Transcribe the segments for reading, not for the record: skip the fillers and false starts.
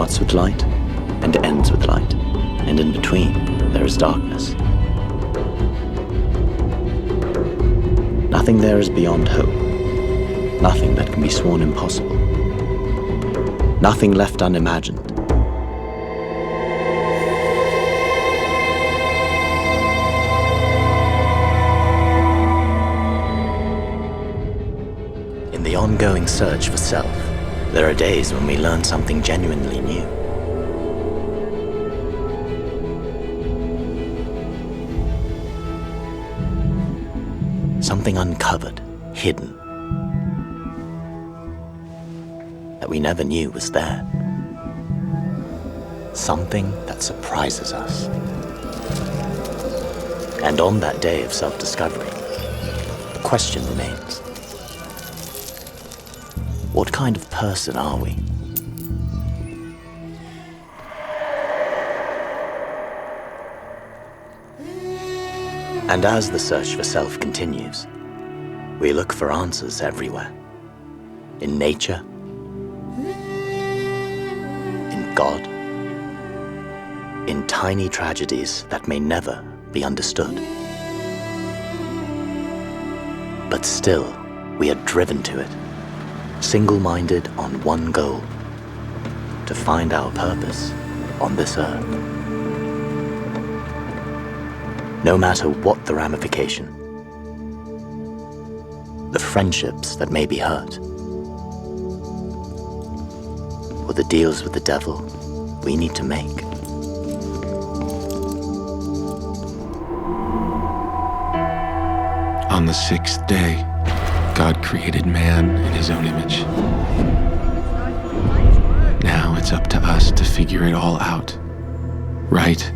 starts with light and ends with light, and in between there is darkness. Nothing there is beyond hope, nothing that can be sworn impossible, nothing left unimagined. In the ongoing search for self, there are days when we learn something genuinely new. Something uncovered, hidden, that we never knew was there. Something that surprises us. And on that day of self-discovery, the question remains: what kind of person are we? And as the search for self continues, we look for answers everywhere. In nature, in God, in tiny tragedies that may never be understood. But still, we are driven to it, single-minded on one goal: to find our purpose on this earth. No matter what the ramification, the friendships that may be hurt, or the deals with the devil we need to make. On the sixth day, God created man in his own image. Now it's up to us to figure it all out. Right,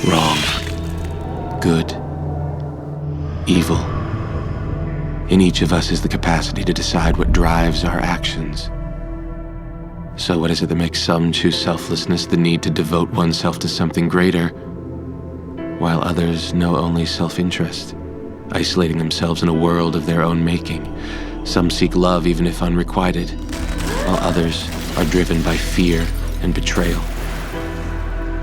wrong, good, evil. In each of us is the capacity to decide what drives our actions. So what is it that makes some choose selflessness, the need to devote oneself to something greater, while others know only self-interest, isolating themselves in a world of their own making? Some seek love even if unrequited, while others are driven by fear and betrayal.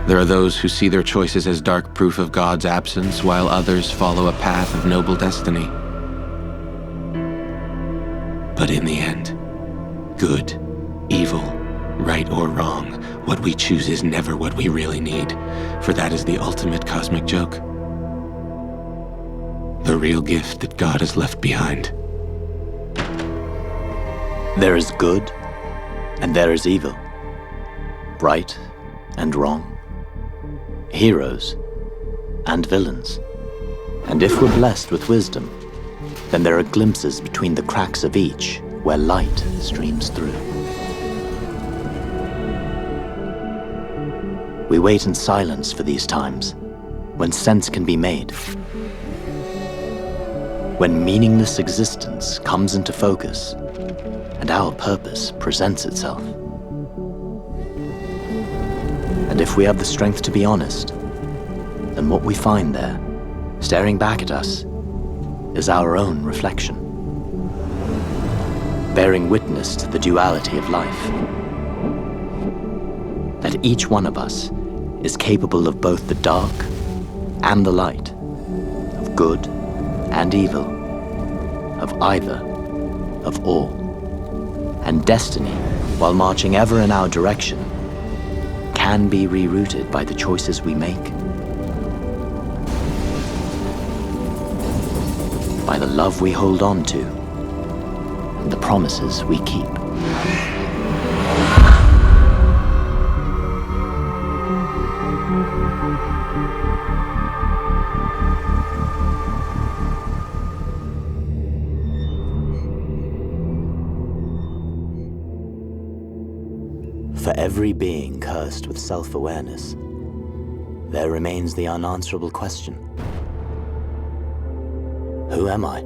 There are those who see their choices as dark proof of God's absence, while others follow a path of noble destiny. But in the end, good, evil, right or wrong, what we choose is never what we really need, for that is the ultimate cosmic joke. The real gift that God has left behind. There is good and there is evil, right and wrong, heroes and villains. And if we're blessed with wisdom, then there are glimpses between the cracks of each where light streams through. We wait in silence for these times when sense can be made, when meaningless existence comes into focus and our purpose presents itself. And if we have the strength to be honest, then what we find there, staring back at us, is our own reflection, bearing witness to the duality of life. That each one of us is capable of both the dark and the light, of good and evil, of either, of all. And destiny, while marching ever in our direction, can be rerouted by the choices we make, by the love we hold on to, and the promises we keep. For every being cursed with self-awareness, there remains the unanswerable question: who am I?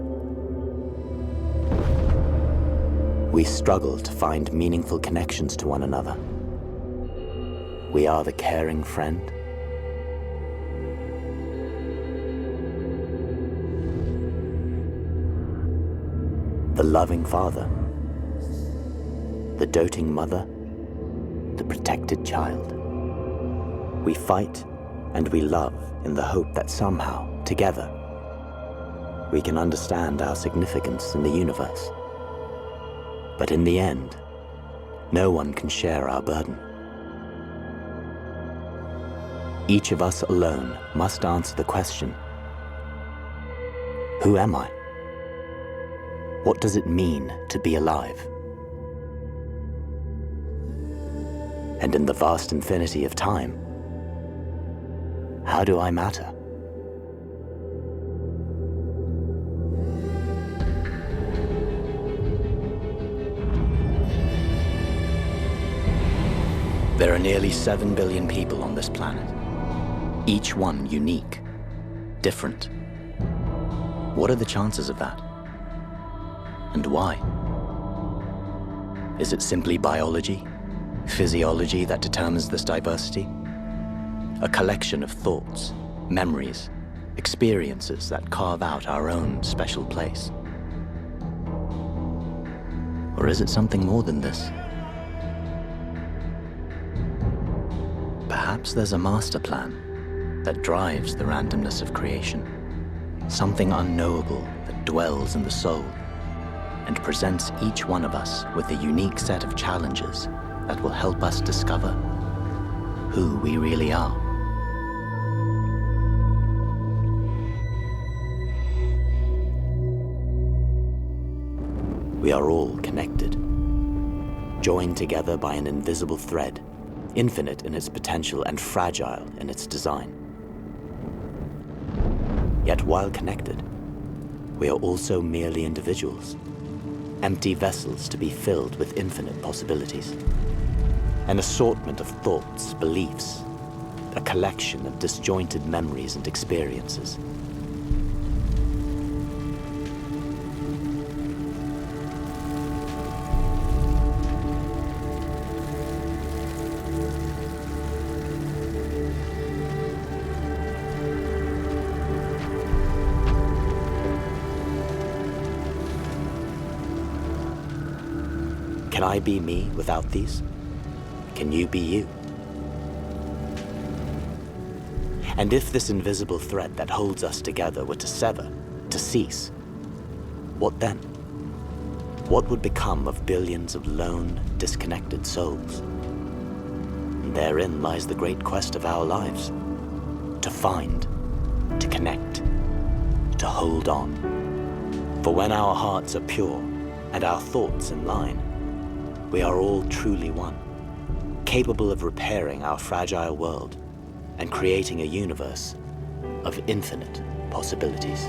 We struggle to find meaningful connections to one another. We are the caring friend, the loving father, the doting mother, the protected child. We fight and we love in the hope that somehow, together, we can understand our significance in the universe. But in the end, no one can share our burden. Each of us alone must answer the question, who am I? What does it mean to be alive? And in the vast infinity of time, how do I matter? There are nearly 7 billion people on this planet, each one unique, different. What are the chances of that? And why? Is it simply biology, physiology that determines this diversity? A collection of thoughts, memories, experiences that carve out our own special place? Or is it something more than this? Perhaps there's a master plan that drives the randomness of creation, something unknowable that dwells in the soul and presents each one of us with a unique set of challenges that will help us discover who we really are. We are all connected, joined together by an invisible thread, infinite in its potential and fragile in its design. Yet while connected, we are also merely individuals, empty vessels to be filled with infinite possibilities. An assortment of thoughts, beliefs, a collection of disjointed memories and experiences. Can I be me without these? Can you be you? And if this invisible thread that holds us together were to sever, to cease, what then? What would become of billions of lone, disconnected souls? And therein lies the great quest of our lives, to find, to connect, to hold on. For when our hearts are pure and our thoughts in line, we are all truly one, capable of repairing our fragile world and creating a universe of infinite possibilities.